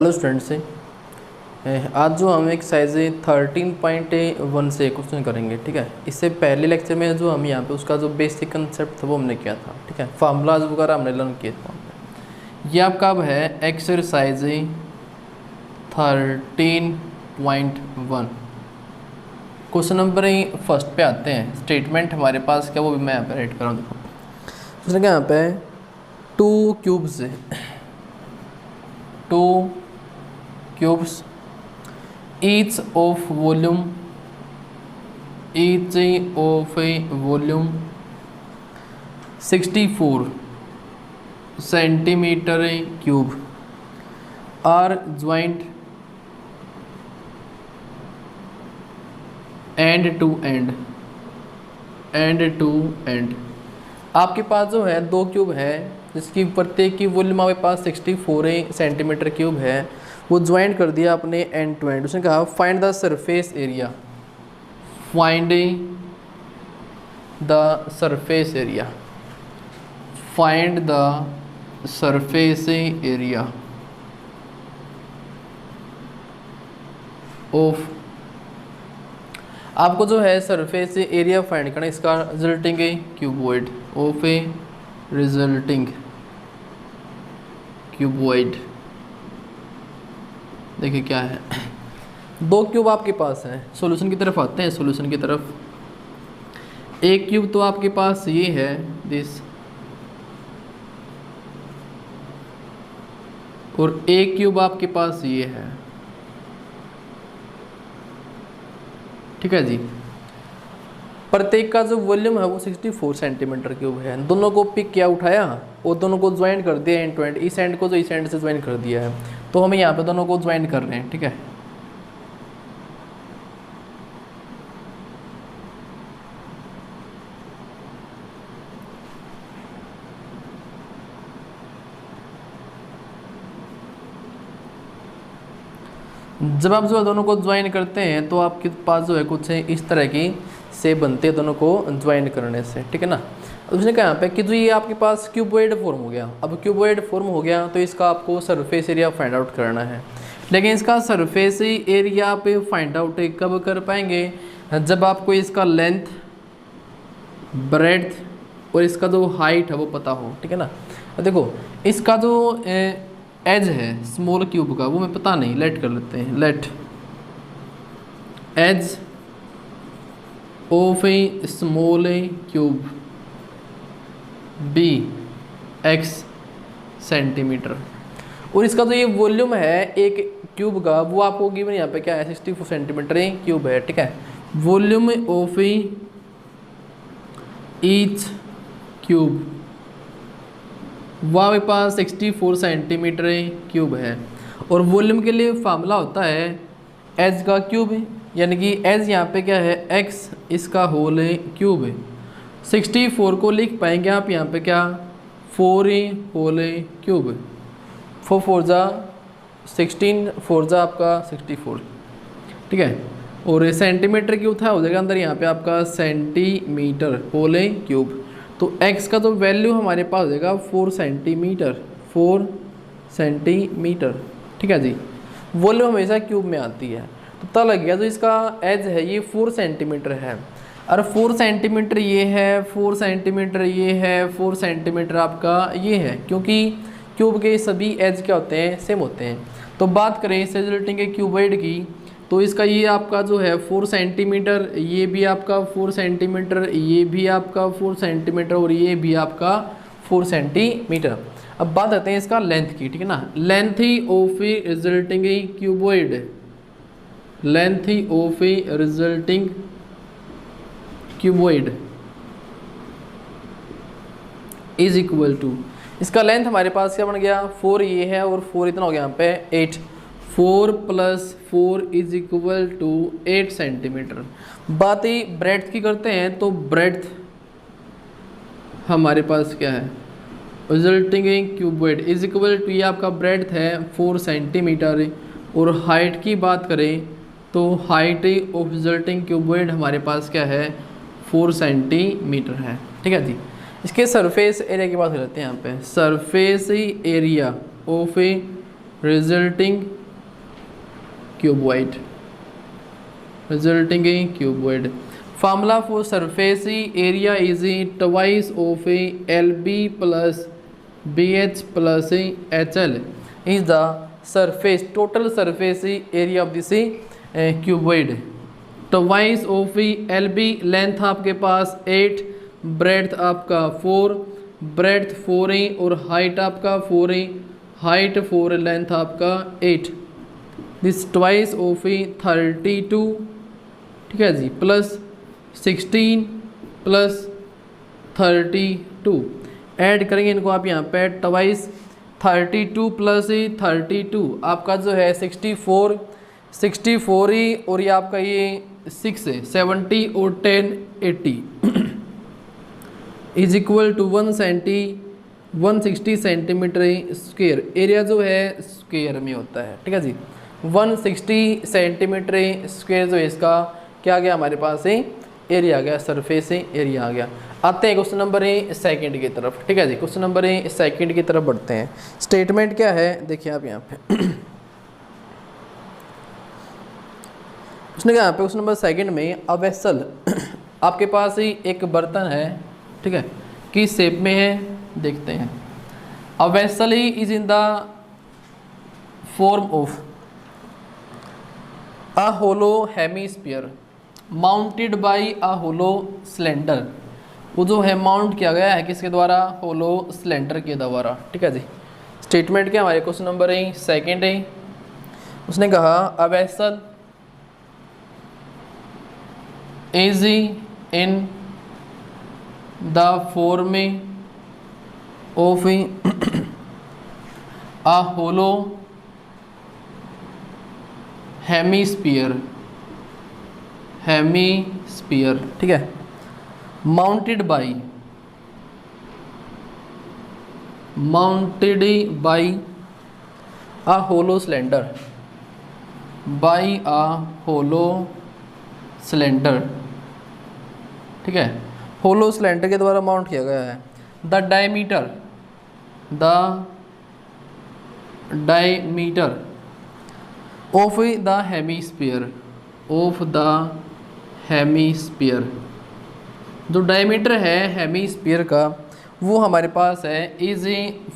Hello students आज जो हम एक्सरसाइज 13.1 से क्वेश्चन करेंगे। ठीक है, इससे पहले लेक्चर में जो हम यहाँ पे उसका जो बेसिक कंसेप्ट था वो हमने किया था। ठीक है, फार्मूलाज वगैरह हमने लर्न किए थे वहाँ पे। ये आपका अब है एक्सरसाइज 13.1। क्वेश्चन नंबर फर्स्ट पे आते हैं। स्टेटमेंट हमारे पास क्या वो भी मैं यहाँ पे राइट कर रहा हूँ। देखो उसने क्या यहाँ पे 2 क्यूब्स है, 2 cubes each of volume 64 centimeter cube are joined end to end। आपके पास जो है 2 क्यूब है जिसकी प्रत्येक की वॉल्यूम आपके पास 64 सेंटीमीटर क्यूब है, वो ज्वाइंट कर दिया आपने एंड टू एंड। उसने कहा find the surface area, find the surface area, find the surface area of. आपको जो है सरफेस एरिया फाइंड करना, इसका resulting cuboid of a resulting cuboid. देखिए क्या है, 2 क्यूब आपके पास है। सॉल्यूशन की तरफ आते हैं। सॉल्यूशन की तरफ एक क्यूब तो आपके पास ये है दिस, और एक क्यूब आपके पास ये है। ठीक है जी, प्रत्येक का जो वॉल्यूम है वो 64 सेंटीमीटर क्यूब है। दोनों को पिक किया, उठाया और दोनों को ज्वाइन कर दिया एंड टू एंड। इस एंड को जो इस एंड से ज्वाइन कर दिया है, तो हम यहाँ पे दोनों को ज्वाइन कर रहे हैं। ठीक है, जब आप जो दोनों को ज्वाइन करते हैं तो आपके पास जो है कुछ इस तरह की से बनते हैं दोनों को ज्वाइन करने से। ठीक है ना। उसने कहा यहाँ पे कि जो ये आपके पास क्यूबॉइड फॉर्म हो गया। अब क्यूबॉइड फॉर्म हो गया तो इसका आपको सरफेस एरिया फाइंड आउट करना है। लेकिन इसका सरफेस एरिया आप फाइंड आउट कब कर पाएंगे, जब आपको इसका लेंथ, ब्रेड्थ और इसका जो हाइट है वो पता हो। ठीक है ना। देखो इसका जो एज है स्मॉल क्यूब का वो मैं पता नहीं, लेट कर लेते हैं। Let edge of a small cube be x centimetre, और इसका जो ये वॉल्यूम है एक क्यूब का वो आपको गिवन यहाँ पे क्या है 64 सेंटीमीटर क्यूब है। ठीक है, वॉल्यूम ऑफ ईच क्यूब वो आपके पास 64 सेंटीमीटर क्यूब है। और वॉल्यूम के लिए फार्मूला होता है एज का क्यूब, यानी कि एज यहाँ पे क्या है x इसका होल क्यूब है। 64 को लिख पाएंगे आप यहाँ पे क्या 4 होल क्यूब, 4 4 जा 16, 4 जा आपका 64। ठीक है, और सेंटीमीटर क्यूब था हो जाएगा अंदर यहाँ पे आपका सेंटीमीटर होल क्यूब। तो x का जो वैल्यू हमारे पास हो जाएगा 4 सेंटीमीटर, 4 सेंटीमीटर। ठीक है जी, वॉल्यूम हमेशा क्यूब में आती है। तो पता लग गया जो इसका एज है ये 4 सेंटीमीटर है, और 4 सेंटीमीटर ये है, 4 सेंटीमीटर ये है, 4 सेंटीमीटर आपका ये है, क्योंकि क्यूब के सभी एज क्या होते हैं सेम होते हैं। तो बात करें इससे रिजल्टिंग क्यूबॉइड की, तो इसका ये आपका जो है 4 सेंटीमीटर, ये भी आपका 4 सेंटीमीटर, ये भी आपका 4 सेंटीमीटर और ये भी आपका 4 सेंटीमीटर। अब बात करते हैं इसका लेंथ की। ठीक है ना, length of a resulting cuboid, length of a resulting cuboid is equal to, इसका लेंथ हमारे पास क्या बन गया 4 ये है और 4 इतना हो गया यहाँ पे 8, 4 + 4 इज इक्वल टू 8 सेंटीमीटर। बात ही ब्रेड्थ की करते हैं, तो ब्रेड्थ हमारे पास क्या है resulting cuboid is equal to, ये आपका ब्रेड्थ है 4 सेंटीमीटर, और हाइट की बात करें तो हाइट ऑफ रिजल्टिंग क्यूबॉइड हमारे पास क्या है 4 सेंटीमीटर है। ठीक है जी, इसके सरफेस एरिया की बात करते हैं यहाँ पे। Surface area of a resulting cuboid, resulting cuboid. Formula for surface area is twice of L B plus B H plus H L is the surface, total surface area of this cuboid. Twice of L B, length आपके पास 8, breadth आपका 4, breadth 4 है और height आपका 4 है, height 4, length आपका 8। This twice of 32, ठीक है जी, प्लस 16 प्लस 32, ऐड करेंगे इनको आप यहाँ पे, ट्वाइस 32 प्लस 32 आपका जो है 64, 64 ही, और ये आपका ये 6 है, 70 और 10 80 is equal to 160 centimetre square. Area जो है स्क्वेयर में होता है, ठीक है जी। 160 सेंटीमीटर स्क्वेयर जो है इसका क्या आ गया हमारे पास है, एरिया आ गया, सरफेस एरिया आ गया। आते हैं क्वेश्चन नंबर सेकंड की तरफ, ठीक है जी। क्वेश्चन नंबर सेकंड की तरफ बढ़ते हैं। स्टेटमेंट क्या है देखिए आप यहाँ पे उसने कहा यहाँ पे क्वेश्चन नंबर सेकंड में, अ वेसल आपके पास ही एक बर्तन है, ठीक है, किस शेप में है देखते हैं। A vessel is in the form of a hollow hemisphere mounted by a hollow cylinder. वो जो है माउंट किया गया है किसके द्वारा, होलो सिलेंडर के द्वारा, ठीक है जी। स्टेटमेंट क्या हमारे क्वेश्चन नंबर सेकंड है। उसने कहा a vessel is in the form of a hollow hemisphere, hemisphere, ठीक है, mounted by a hollow cylinder, by a hollow cylinder, ठीक है, होलो सिलेंडर के द्वारा माउंट किया गया है। The diameter of the hemisphere, of the hemisphere, जो डायमीटर है हेमीस्फीयर का वो हमारे पास है इज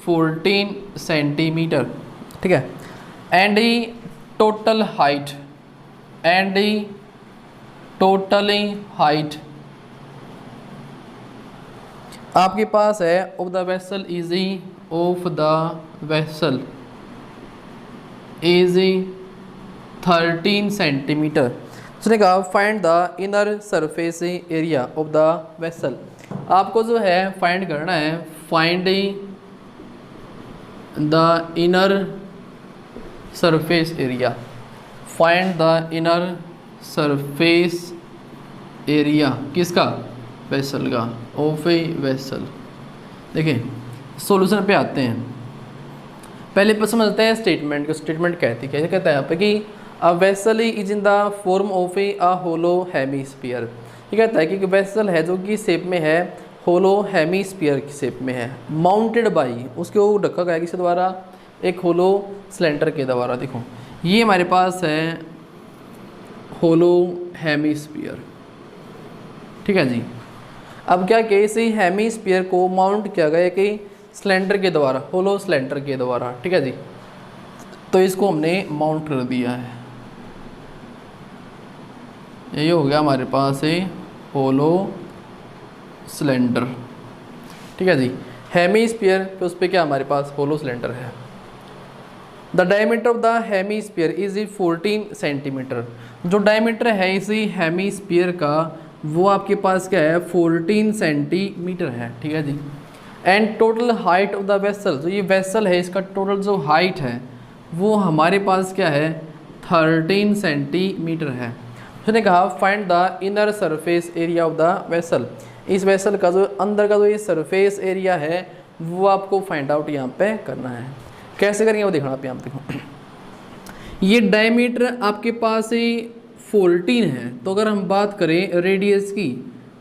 14 सेंटीमीटर, ठीक है। And total height, and total height आपके पास है of the vessel is, of the vessel is 13 centimetre. उसने कहा find the inner surface area of the vessel. आपको जो है फाइंड करना है, find the inner surface area, find the inner surface area किसका, वेसल का, ऑफ ए वेसल। देखिए सॉल्यूशन पे आते हैं, पहले पर समझते हैं स्टेटमेंट को। स्टेटमेंट कहती है, कहता है यहाँ पे कि a vessel is in the form of a hollow hemisphere. ये कहता है कि वेसल है जो कि शेप में है, होलो हेमीस्फीयर की शेप में है, माउंटेड बाई, उसके वो ढका गया किसके द्वारा, एक होलो सिलेंडर के द्वारा। देखो ये हमारे पास है होलो हेमीस्फीयर, ठीक है जी। अब क्या कि इसी हेमीस्फीयर को माउंट किया गया कि सिलेंडर के द्वारा, होलो सिलेंडर के द्वारा, ठीक है जी। तो इसको हमने माउंट कर दिया है, यही हो गया हमारे पास है होलो सिलेंडर, ठीक है जी। हेमीस्फीयर पे उस पर क्या हमारे पास होलो सिलेंडर है। The diameter of the hemisphere is 14 centimetre. जो डायमीटर है इसी हेमीस्फीयर का वो आपके पास क्या है, 14 सेंटीमीटर है, ठीक है जी। And total height of the vessel, जो ये वेसल है इसका टोटल जो हाइट है वो हमारे पास क्या है, 13 सेंटीमीटर है। उसने कहा find the inner surface area of the vessel. इस वेसल का जो अंदर का जो ये सरफेस एरिया है वो आपको फाइंड आउट यहाँ पे करना है। कैसे करेंगे वो देखना आप यहाँ पे देखो। ये डायमीटर आपके पास 14 है, तो अगर हम बात करें रेडियस की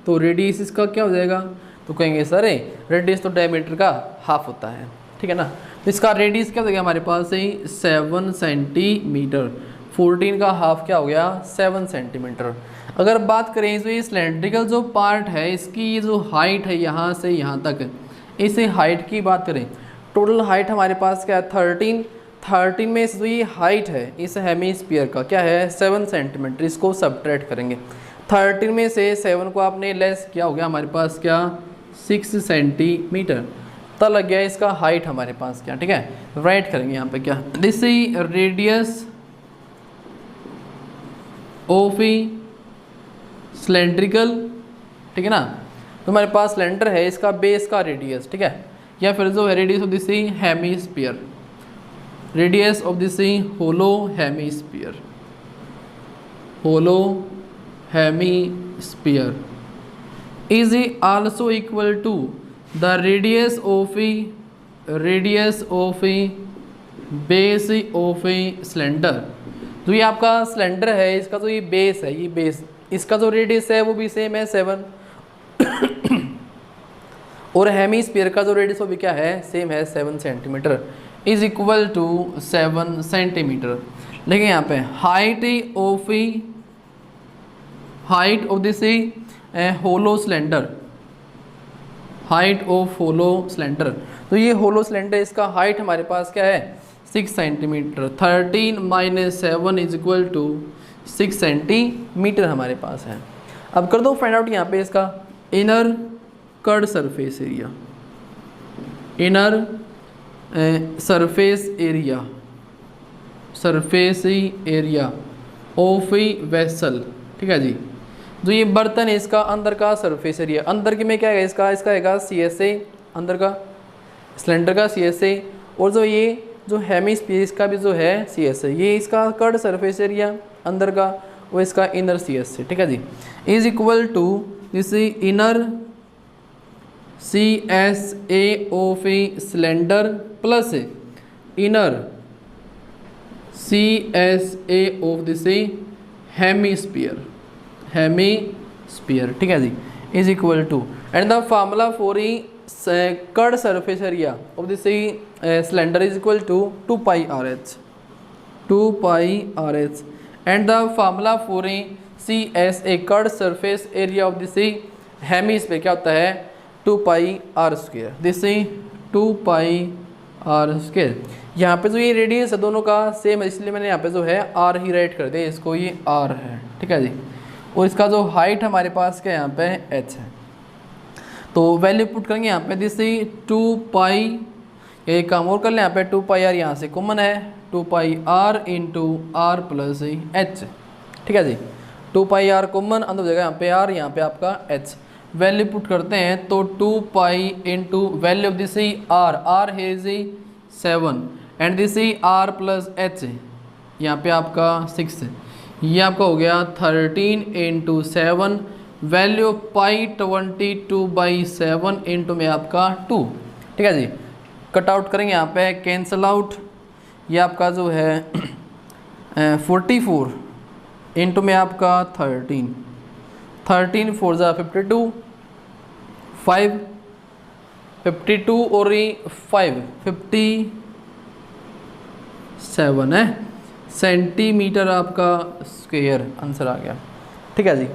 तो रेडियस इसका क्या हो जाएगा, तो कहेंगे सर रेडियस तो डायमीटर का हाफ होता है, ठीक है ना। इसका रेडियस क्या हो गया हमारे पास है 7 सेंटीमीटर, 14 का हाफ क्या हो गया 7 सेंटीमीटर। अगर बात करें तो ये सिलेंड्रिकल जो पार्ट है इसकी जो हाइट है यहाँ से यहाँ तक, इस हाइट की बात करें, टोटल हाइट हमारे पास क्या है 13 में जो ये हाइट है इस हेमीस्फीयर का क्या है 7 सेंटीमीटर, इसको सब्ट्रैक्ट करेंगे। 13 में से 7 को आपने लेस किया हो गया हमारे पास क्या 6 सेंटीमीटर, तब लग गया इसका हाइट हमारे पास क्या, ठीक है। राइट करेंगे यहाँ पे क्या, दिस रेडियस ऑफ सिलेंड्रिकल, ठीक है ना, तो हमारे पास सिलेंडर है इसका बेस का रेडियस, ठीक है, या फिर जो है radius of this hemisphere, radius of this hollow hemisphere, hollow hemisphere is also equal to the radius of base of cylinder. तो ये आपका सिलेंडर है, इसका जो ये बेस है, ये बेस, इसका जो रेडियस है वो भी सेम है 7 और हेमीस्फीयर का जो रेडियस वो भी क्या है सेम है 7 centimetre, is equal to 7 centimetre. लेकिन यहाँ पे height of this hollow cylinder, height of hollow cylinder, तो ये होलो सिलेंडर इसका हाइट हमारे पास क्या है 6 centimetre, 13 minus 7 is equal to 6 centimetre हमारे पास है। अब कर दो फाइंड आउट यहाँ पे इसका inner curved surface area, inner surface area of vessel, ठीक है जी। जो ये बर्तन है इसका अंदर का सरफेस एरिया, अंदर के में क्या है इसका है CSA, अंदर का सिलेंडर का CSA, और जो ये जो हेमीस्फीयर इसका भी जो है CSA, ये इसका कर्ड सरफेस एरिया अंदर का, वो इसका इनर CSA, ठीक है जी, is equal to this inner CSA of cylinder plus inner CSA of this hemisphere, ठीक है जी, is equal to, and the formula for curved surface area of this cylinder is equal to 2 pi R H, and the formula for CSA curved surface area of this hemisphere क्या होता है 2 pi R square, this 2 pi R square. यहाँ पे जो ये radius है दोनों का सेम है, इसलिए मैंने यहाँ पे जो है आर ही राइट कर दिया, इसको ये आर है, ठीक है जी, और इसका जो हाइट हमारे पास क्या यहाँ पे h है, तो वैल्यू पुट करेंगे यहाँ पे दिस 2 पाई, ये काम और कर लें यहाँ पे 2 पाई आर यहाँ से कॉमन है, 2 pi R into R plus H, ठीक है जी, 2 पाई आर कॉमन, अंदर जगह यहाँ पे आर, यहाँ पे आपका एच, वैल्यू पुट करते हैं तो 2 pi into value of this R है 7 and this R plus H, यहाँ पे आपका 6, ये आपका हो गया 13 into 7, value of pi 22/7 into में आपका 2, ठीक है जी, कट आउट करेंगे यहाँ पे कैंसल आउट, ये आपका जो है 44 इंटू में आपका 13 4 ज़ा 52, 5 52 और 5 57 है सेंटीमीटर आपका स्क्वायर आंसर आ गया, ठीक है जी।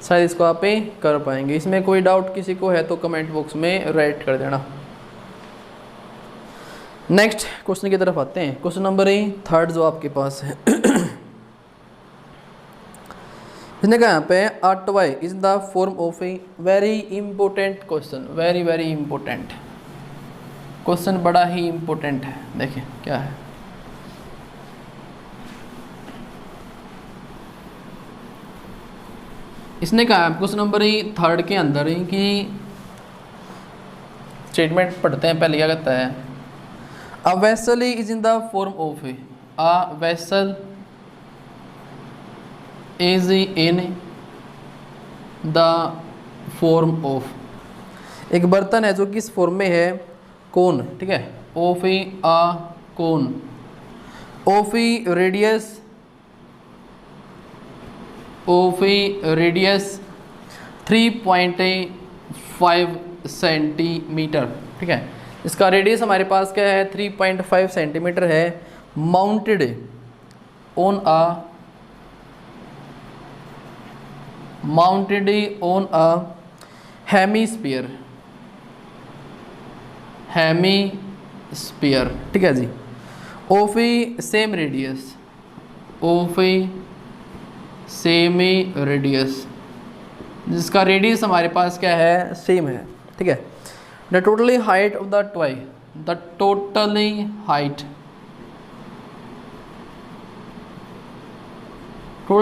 शायद इसको आप कर पाएंगे, इसमें कोई डाउट किसी को है तो कमेंट बॉक्स में राइट कर देना। नेक्स्ट क्वेश्चन की तरफ आते हैं, क्वेश्चन नंबर 3 जो आपके पास है इसने कहा यहाँ पे आटवाई is the form of a very important question, very important question, बड़ा ही इंपॉर्टेंट है। देखिए क्या है, इसने कहा क्वेश्चन नंबर 3 के अंदर ही कि स्टेटमेंट पढ़ते हैं पहले, क्या कहता है, अ vessel is in the form of, a vessel is in the form of, एक बर्तन है जो किस फॉर्म में है, कोन, ठीक है, of a cone of radius 3.5 centimetre, ठीक है, इसका रेडियस हमारे पास क्या है 3.5 सेंटीमीटर है, माउंटेड ऑन अ हेमीस्फीयर, ठीक है जी, ऑफ ए सेम रेडियस, जिसका रेडियस हमारे पास क्या है सेम है, ठीक है। The totally height of the toy, total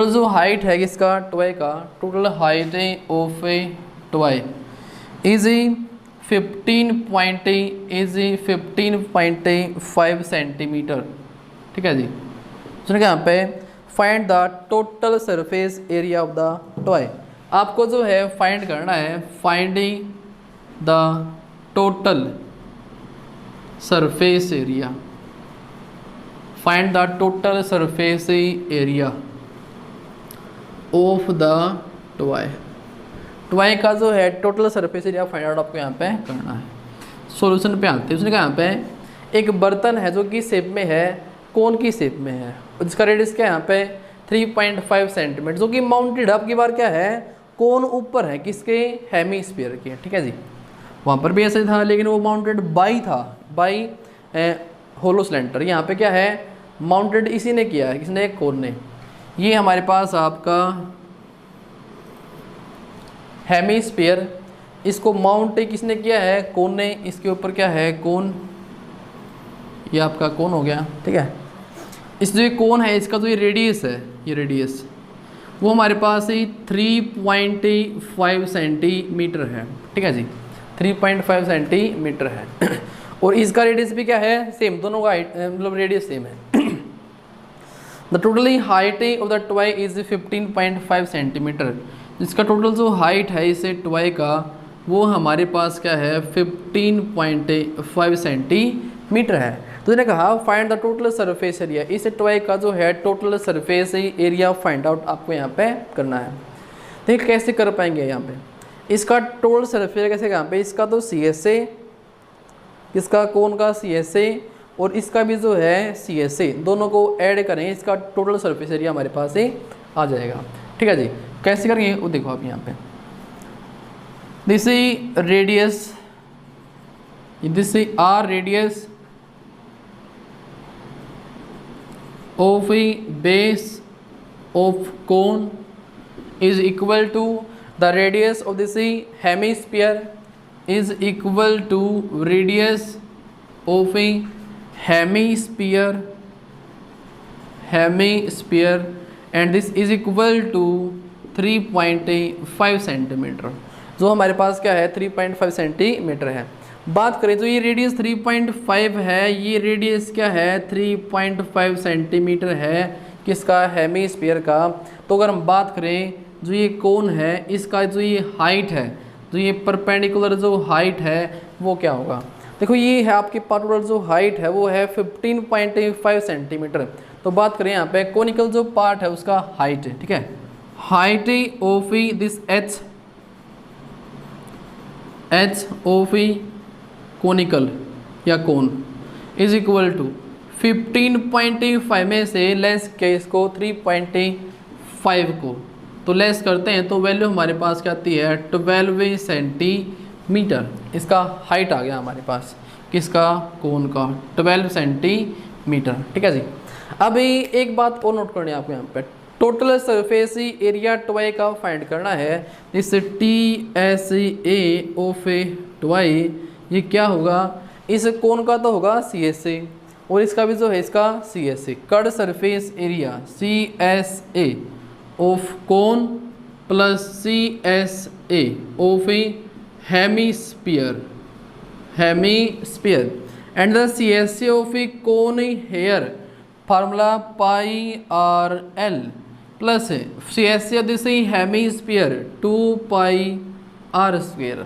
जो हाइट है किसका टॉय का, total height of A toy is 15.5 centimetre, ठीक है जी। सुनिए यहाँ पे find the total surface area of the toy, आपको जो है फाइंड करना है, finding the total surface area, find the total surface area of the toy का जो है total surface area find out आपको यहाँ पे करना है। सॉल्यूशन पे आते हैं। उसने कहा यहाँ पे एक बर्तन है जो कि शेप में है, कोन की शेप में है, जिसका रेडियस क्या है यहाँ पे 3.5 सेंटीमीटर, जो कि माउंटेड अब की बार क्या है कोन ऊपर है किसके हेमीस्फीयर के, ठीक है जी। वहाँ पर भी ऐसे था लेकिन वो माउंटेड बाई था, बाई होलो सिलेंडर। यहाँ पे क्या है माउंटेड इसी ने किया है, किसने, कोन ने। ये हमारे पास आपका हेमीस्फीयर, इसको माउंट किसने किया है, कोन ने। इसके ऊपर क्या है कोन, ये आपका कोन हो गया, ठीक है। इस जो ये कोन है इसका जो ये रेडियस है, ये रेडियस वो हमारे पास ही 3.5 सेंटीमीटर है, ठीक है जी, 3.5 सेंटीमीटर है। और इसका रेडियस भी क्या है सेम, दोनों का मतलब रेडियस सेम है। The totally height of the toy is 15.5 centimetre, जिसका टोटल जो हाइट है इसे टॉय का वो हमारे पास क्या है 15.5 सेंटीमीटर है। तो मैंने कहा find the total surface area, इस टॉय का जो है total surface area find out आपको यहाँ पे करना है। देखिए कैसे कर पाएंगे यहाँ पे, इसका टोटल सरफेस कैसे, यहाँ पे इसका तो CSA, इसका कोन का CSA और इसका भी जो है CSA, दोनों को ऐड करें, इसका टोटल सरफेस एरिया हमारे पास ही आ जाएगा, ठीक है जी। कैसे करेंगे वो देखो आप यहाँ पे, this radius, this R radius of a base of cone is equal to the radius of this hemisphere is equal to radius of a hemisphere and this is equal to 3.5 centimetre, जो हमारे पास क्या है 3.5 centimetre है। बात करें तो ये रेडियस 3.5 है, ये रेडियस क्या है 3.5 सेंटीमीटर है किसका, हेमीस्फीयर का। तो अगर हम बात करें जो ये कोन है इसका जो ये हाइट है, जो ये परपेंडिकुलर जो हाइट है वो क्या होगा, देखो ये है आपकी पार्टिकुलर जो हाइट है वो है 15.5 सेंटीमीटर। तो बात करें यहाँ पे कोनिकल जो पार्ट है उसका हाइट है, ठीक है, height of this H of conical या कोन इज इक्वल टू 15.5 में से लेस के इसको 3.5 को तो लेस करते हैं तो वैल्यू हमारे पास क्या आती है 12 सेंटीमीटर। इसका हाइट आ गया हमारे पास किसका, कोन का 12 सेंटीमीटर, ठीक है जी। अभी एक बात और नोट करनी है आपको, यहाँ पे टोटल सरफेस एरिया टॉय का फाइंड करना है। इस TSA ऑफ ए टॉय ये क्या होगा, इस कोन का तो होगा CSA और इसका भी जो है इसका CSA, curved surface area CSA of cone plus CSA of a hemisphere and the CSA of a cone here formula πRL plus CSA of this hemisphere 2πr²।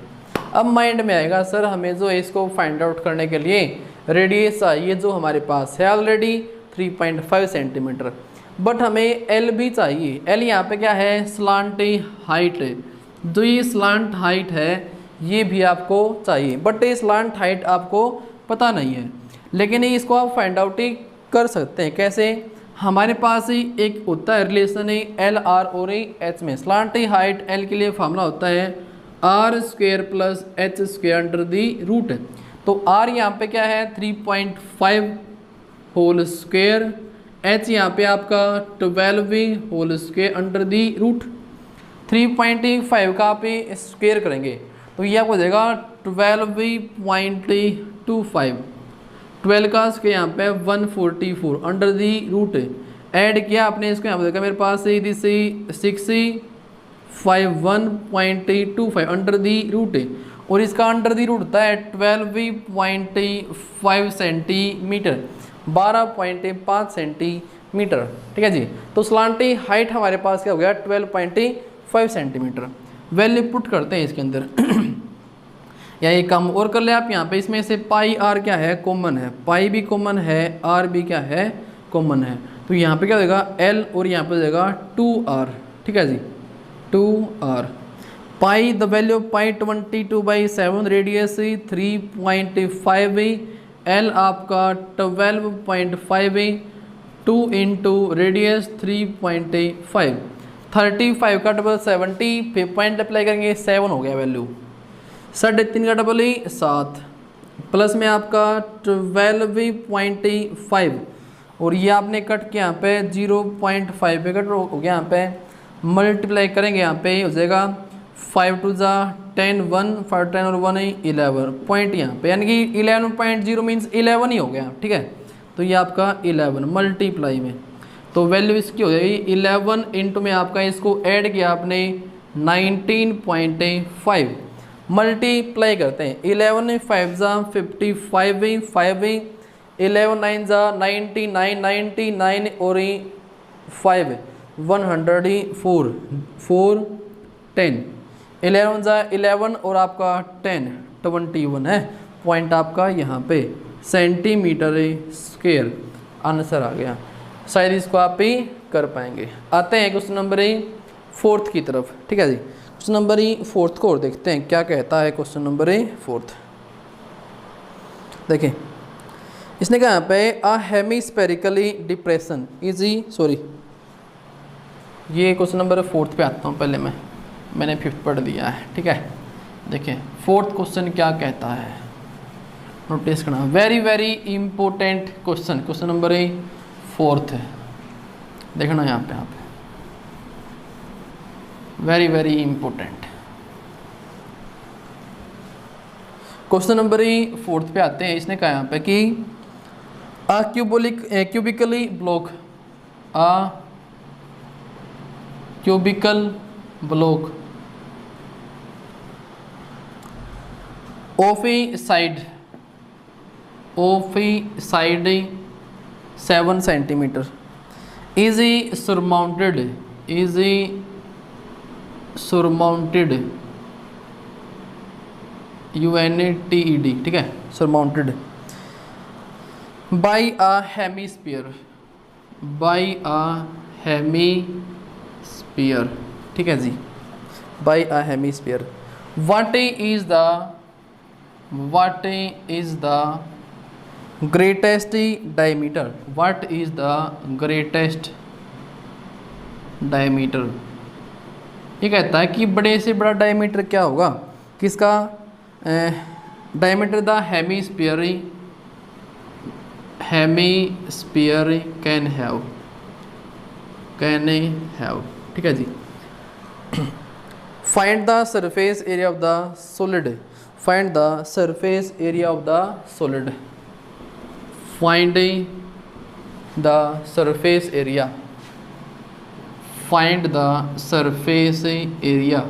अब माइंड में आएगा सर हमें जो है इसको फाइंड आउट करने के लिए रेडियस ये जो हमारे पास है ऑलरेडी 3.5 सेंटीमीटर, बट हमें L भी चाहिए। L यहाँ पे क्या है स्लांट हाइट है, जो ये स्लांट हाइट है ये भी आपको चाहिए, बट ये स्लांट हाइट आपको पता नहीं है, लेकिन इसको आप फाइंड आउट ही कर सकते हैं। कैसे? हमारे पास ही एक होता है रिलेशन है एल आर और एच में। स्लांट हाइट एल के लिए फार्मूला होता है R square plus H square under the root. तो आर यहाँ पे क्या है 3.5 होल स्क्वेयर, एच यहाँ पे आपका 12 whole square under the root. 3.5 का आप स्क्वेयर करेंगे तो ये आपको देगा 12.25। 12 का स्क्वेयर यहाँ पे 144 अंडर दी रूट। ऐड किया आपने इसको यहाँ पे देखा मेरे पास 651.25 अंडर दी रूट, और इसका अंडर दी रूट होता है 12.5 सेंटीमीटर, 12.5 सेंटीमीटर। ठीक है जी। तो स्लांटी हाइट हमारे पास क्या हो गया 12.5 सेंटीमीटर। वैल्यू पुट करते हैं इसके अंदर या एक काम और कर ले आप यहाँ पे, इसमें से पाई आर क्या है कॉमन है, पाई भी कॉमन है, आर भी क्या है कॉमन है। तो यहाँ पे क्या हो जाएगा एल और यहाँ पे हो जाएगा 2r। ठीक है जी 2r। Pi the value of pi 22/7, radius 3.5, L आपका 12.5, 2 इंटू रेडियस 3.5, 35 का डबल 70, फिर पॉइंट अप्लाई करेंगे 7 हो गया वैल्यू, 3.5 का डबल 7, प्लस में आपका 12.5, और ये आपने कट किया यहाँ पे 0.5 पे कट हो गया, यहाँ पे मल्टीप्लाई करेंगे यहाँ पे हो जाएगा 5 2 जा 10, 1 5 10 और 1 11 पॉइंट यहाँ पे, यानी कि 11.0 मीन्स 11 ही हो गया। ठीक है, तो ये आपका 11 मल्टीप्लाई में, तो वैल्यू इसकी हो जाएगी 11 इंटू में आपका इसको ऐड किया आपने 19.5, मल्टीप्लाई करते हैं 11 5 जा 55, 5 11 9 जा 99, 99 और 5 104, 4 10, 11 जा 11 और आपका 10 21 है, पॉइंट आपका यहाँ पे सेंटीमीटर स्क्वायर आंसर आ गया। शायद इसको आप ही कर पाएंगे। आते हैं क्वेश्चन नंबर 4 की तरफ। ठीक है जी, क्वेश्चन नंबर 4 को और देखते हैं क्या कहता है क्वेश्चन नंबर 4। देखिए इसने कहा यहाँ पे अ हेमिस्फेरिकली डिप्रेशन इजी, सॉरी ये क्वेश्चन नंबर 4 पे आता हूँ, पहले मैंने 5th पढ़ दिया है। ठीक है, देखिए 4th क्वेश्चन क्या कहता है, नोटिस करना, very very important question, question number 4 है, देखना यहाँ पे very very important. Question number 4 पे आते हैं। इसने कहा यहाँ पे कि a cubically block, a cubical block of a side 7 centimetre is surmounted UNTED, ठीक है, surmounted by a hemisphere, ठीक है जी, by a hemisphere, what is the greatest diameter, what is the greatest diameter, ये कहता है कि बड़े से बड़ा डायमीटर क्या होगा, किसका diameter the hemisphere can have, ठीक है जी। Find the surface area of the solid, find the surface area of the solid, finding the surface area, find the surface area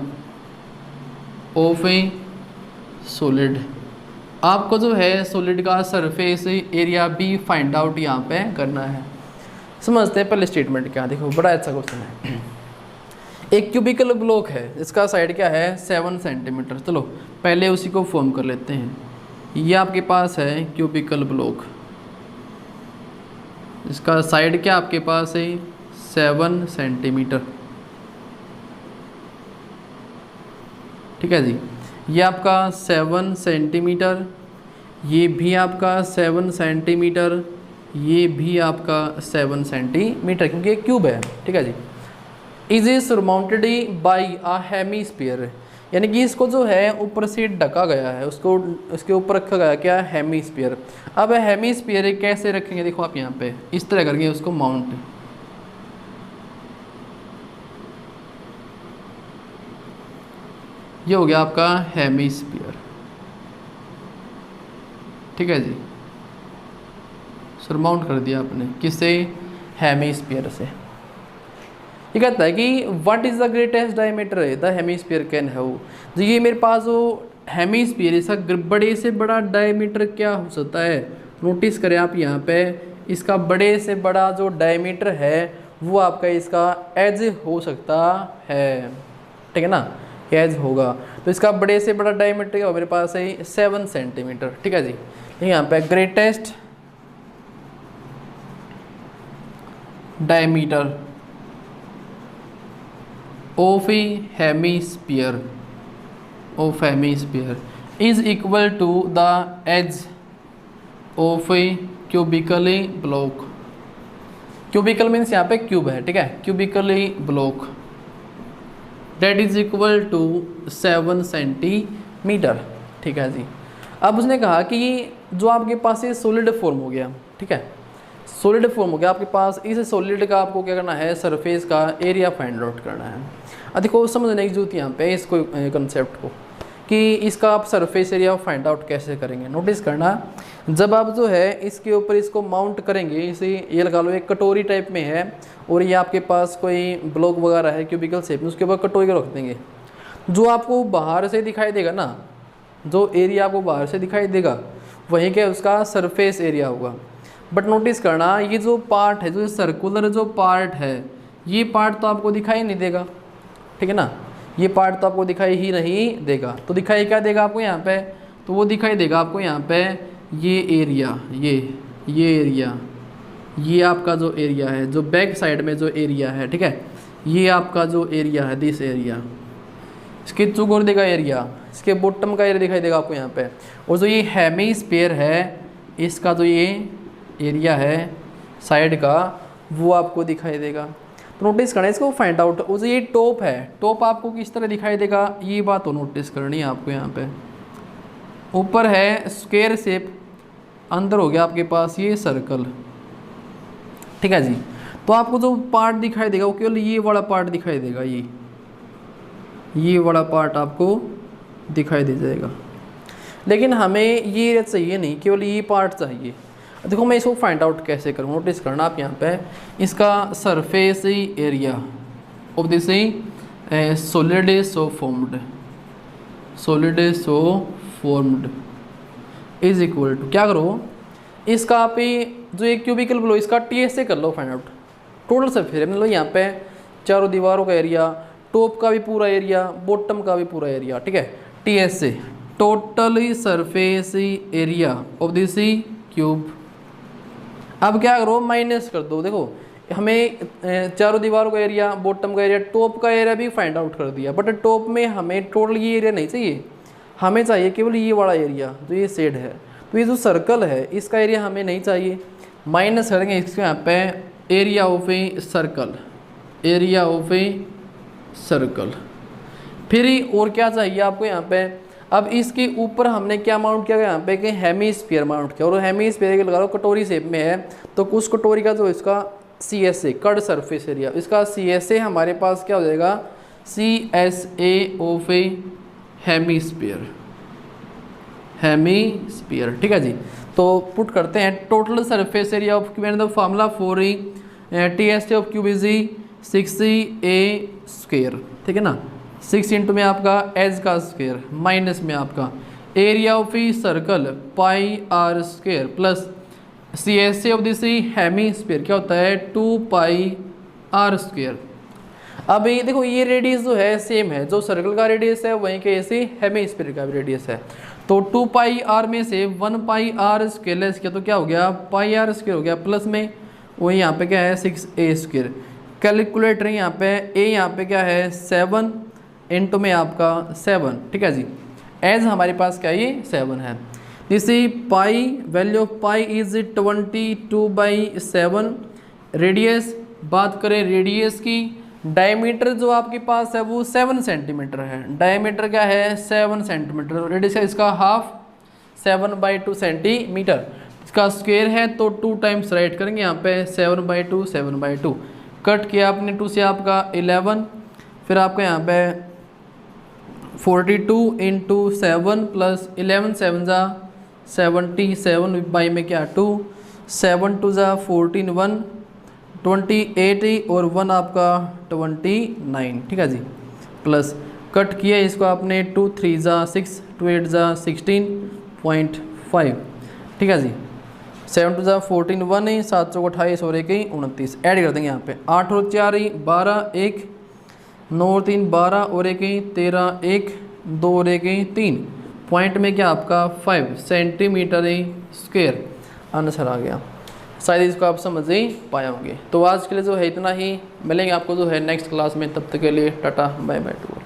of a solid, आपको जो है solid का surface area भी find out यहाँ पे करना है। समझते हैं पहले स्टेटमेंट क्या, देखो बड़ा अच्छा क्वेश्चन है। एक क्यूबिकल ब्लॉक है, इसका साइड क्या है 7 सेंटीमीटर, चलो पहले उसी को फॉर्म कर लेते हैं। ये आपके पास है क्यूबिकल ब्लॉक, इसका साइड क्या आपके पास है 7 सेंटीमीटर, ठीक है जी। ये आपका 7 सेंटीमीटर, ये भी आपका 7 सेंटीमीटर, ये भी आपका 7 सेंटीमीटर, क्योंकि ये क्यूब है, ठीक है जी। Is a surmounted by a hemisphere, यानी कि इसको जो है ऊपर से ढका गया है, उसको उसके ऊपर रखा गया क्या, हेमीस्फीयर। अब हेमीस्फीयर कैसे रखेंगे, देखो आप यहाँ पे इस तरह करके उसको माउंट, ये हो गया आपका हेमीस्फीयर, ठीक है जी। सरमाउंट कर दिया आपने, किससे, हेमीस्फीयर से। ये कहता है कि what is the greatest diameter the hemisphere can have, जो ये मेरे पास जो हेमीस्फीयर, इसका बड़े से बड़ा डायमीटर क्या हो सकता है। नोटिस करें आप यहाँ पे, इसका बड़े से बड़ा जो डायमीटर है वो आपका इसका एज हो सकता है, ठीक है ना, एज होगा। तो इसका बड़े से बड़ा डायमीटर क्या हो मेरे पास है 7 सेंटीमीटर, ठीक है जी। यहाँ पे greatest diameter of a hemisphere is equal to the edge of a cubical block. Cubical means यहाँ पे क्यूब है, ठीक है, cubical block that is equal to 7 centimetre, ठीक है जी। अब उसने कहा कि जो आपके पास ये सॉलिड फॉर्म हो गया, ठीक है, सॉलिड फॉर्म हो गया आपके पास, इस सॉलिड का आपको क्या करना है, सरफेस का एरिया फाइंड आउट करना है। अब देखो समझने की जरूरत यहाँ पे इसको कंसेप्ट को, कि इसका आप सरफेस एरिया फाइंड आउट कैसे करेंगे। नोटिस करना, जब आप जो है इसके ऊपर इसको माउंट करेंगे, इसे ये लगा लो एक कटोरी टाइप में है और ये आपके पास कोई ब्लॉक वगैरह है क्यूबिकल शेप में, उसके ऊपर कटोरी को रख देंगे, जो आपको बाहर से दिखाई देगा ना, जो एरिया आपको बाहर से दिखाई देगा वहीं क्या उसका सरफेस एरिया होगा। बट नोटिस करना, ये जो पार्ट है, जो सर्कुलर जो पार्ट है, ये पार्ट तो आपको दिखाई नहीं देगा, ठीक है ना, ये पार्ट तो आपको दिखाई ही नहीं देगा। तो दिखाई क्या देगा आपको यहाँ पे, तो वो दिखाई देगा आपको यहाँ पे ये एरिया, ये एरिया, ये आपका जो एरिया है, जो बैक साइड में जो एरिया है, ठीक है, ये आपका जो एरिया है, दिस एरिया, इसके चुगोर देगा एरिया, इसके बॉटम का एरिया दिखाई देगा आपको यहाँ पे। और जो ये हेमीस्फीयर है, इसका जो ये एरिया है साइड का, वो आपको दिखाई देगा। तो नोटिस करना इसको फाइंड आउट। और जो ये टॉप है, टॉप आपको किस तरह दिखाई देगा, ये बात तो नोटिस करनी है आपको। यहाँ पे ऊपर है स्क्वायर शेप, अंदर हो गया आपके पास ये सर्कल, ठीक है जी। तो आपको जो पार्ट दिखाई देगा वो केवल ये वाला पार्ट दिखाई देगा, ये वाला पार्ट आपको दिखाई दे जाएगा। लेकिन हमें ये चाहिए नहीं, केवल ये पार्ट चाहिए। देखो मैं इसको फाइंड आउट कैसे करूँ, नोटिस करना आप यहाँ पे, इसका surface area of this solid so formed is equal to, क्या करो, इसका आप जो एक क्यूबिकल ब्लो, इसका टीएस से कर लो फाइंड आउट। टोटल सरफेस मतलब यहाँ पे चारों दीवारों का एरिया, टॉप का भी पूरा एरिया, बॉटम का भी पूरा एरिया, ठीक है, टीएस से total surface area of this cube. अब क्या करो, माइनस कर दो। देखो हमें चारों दीवारों का एरिया, बॉटम का एरिया, टॉप का एरिया भी फाइंड आउट कर दिया, बट टॉप में हमें टोटल ये एरिया नहीं चाहिए, हमें चाहिए केवल ये वाला एरिया जो ये शेड है। तो ये जो सर्कल है इसका एरिया हमें नहीं चाहिए, माइनस करेंगे इसके यहाँ पे एरिया ऑफ ए सर्कल। फिर और क्या चाहिए आपको यहाँ पे, अब इसके ऊपर हमने क्या माउंट किया यहाँ पे कि हेमीस्फीयर माउंट किया, और हेमीस्फीयर के लगा लो कटोरी शेप में है, तो उस कटोरी का जो इसका CSA कर्ड सरफेस एरिया, इसका CSA हमारे पास क्या हो जाएगा, CSA ऑफ ए हेमीस्फीयर, ठीक है जी। तो पुट करते हैं total surface area of cube, the formula for TSA of cube is 6A square, ठीक है ना, 6 इंटू में आपका एज का स्क्वायर माइनस में आपका area of E circle πr square plus CSA of this hemisphere क्या होता है 2πr स्क्वायर। अब ये देखो ये रेडियस जो है सेम है, जो सर्कल का रेडियस है वहीं के ऐसे हेमीस्फीयर का भी रेडियस है। तो 2πr में से 1πr स्क्वायर लेस किया तो क्या हो गया πr स्क्वायर हो गया, प्लस में वही यहाँ पे क्या है 6A स्क्वायर। कैलकुलेटर यहाँ पे a यहाँ पे क्या है 7 इंटू में आपका 7, ठीक है जी, एज हमारे पास क्या ये 7 है। जैसे pi, value of pi is 22/7। Radius, बात करें रेडियस की, डायमीटर जो आपके पास है वो 7 सेंटीमीटर है। डायमीटर क्या है 7 सेंटीमीटर, रेडियस है इसका हाफ 7/2 सेंटीमीटर। इसका स्क्वायर है तो 2 टाइम्स राइट करेंगे यहाँ पे 7/2 7/2। कट किया आपने 2 से आपका 11, फिर आपका यहाँ पे 42 × 7 प्लस 11 7 जा 77 बाई में क्या 2, 7 2 जा 14 1 28 और 1 आपका 29, ठीक है जी। प्लस कट किया इसको आपने 2 3 जा 6 2 8 जा 16.5, ठीक है जी। 7 2 जा 14 1 ही 7 चौक 28 और 1 29 ऐड कर देंगे यहाँ पे 8 और 4 12 1 9 और 3 12 और 1 13 1 2 और 1 3 पॉइंट में क्या आपका 5 सेंटीमीटर स्क्वायर आंसर आ गया। शायद इसको आप समझ ही पाए होंगे। तो आज के लिए जो है इतना ही, मिलेंगे आपको जो है नेक्स्ट क्लास में, तब तक के लिए टाटा बाय बाय टू।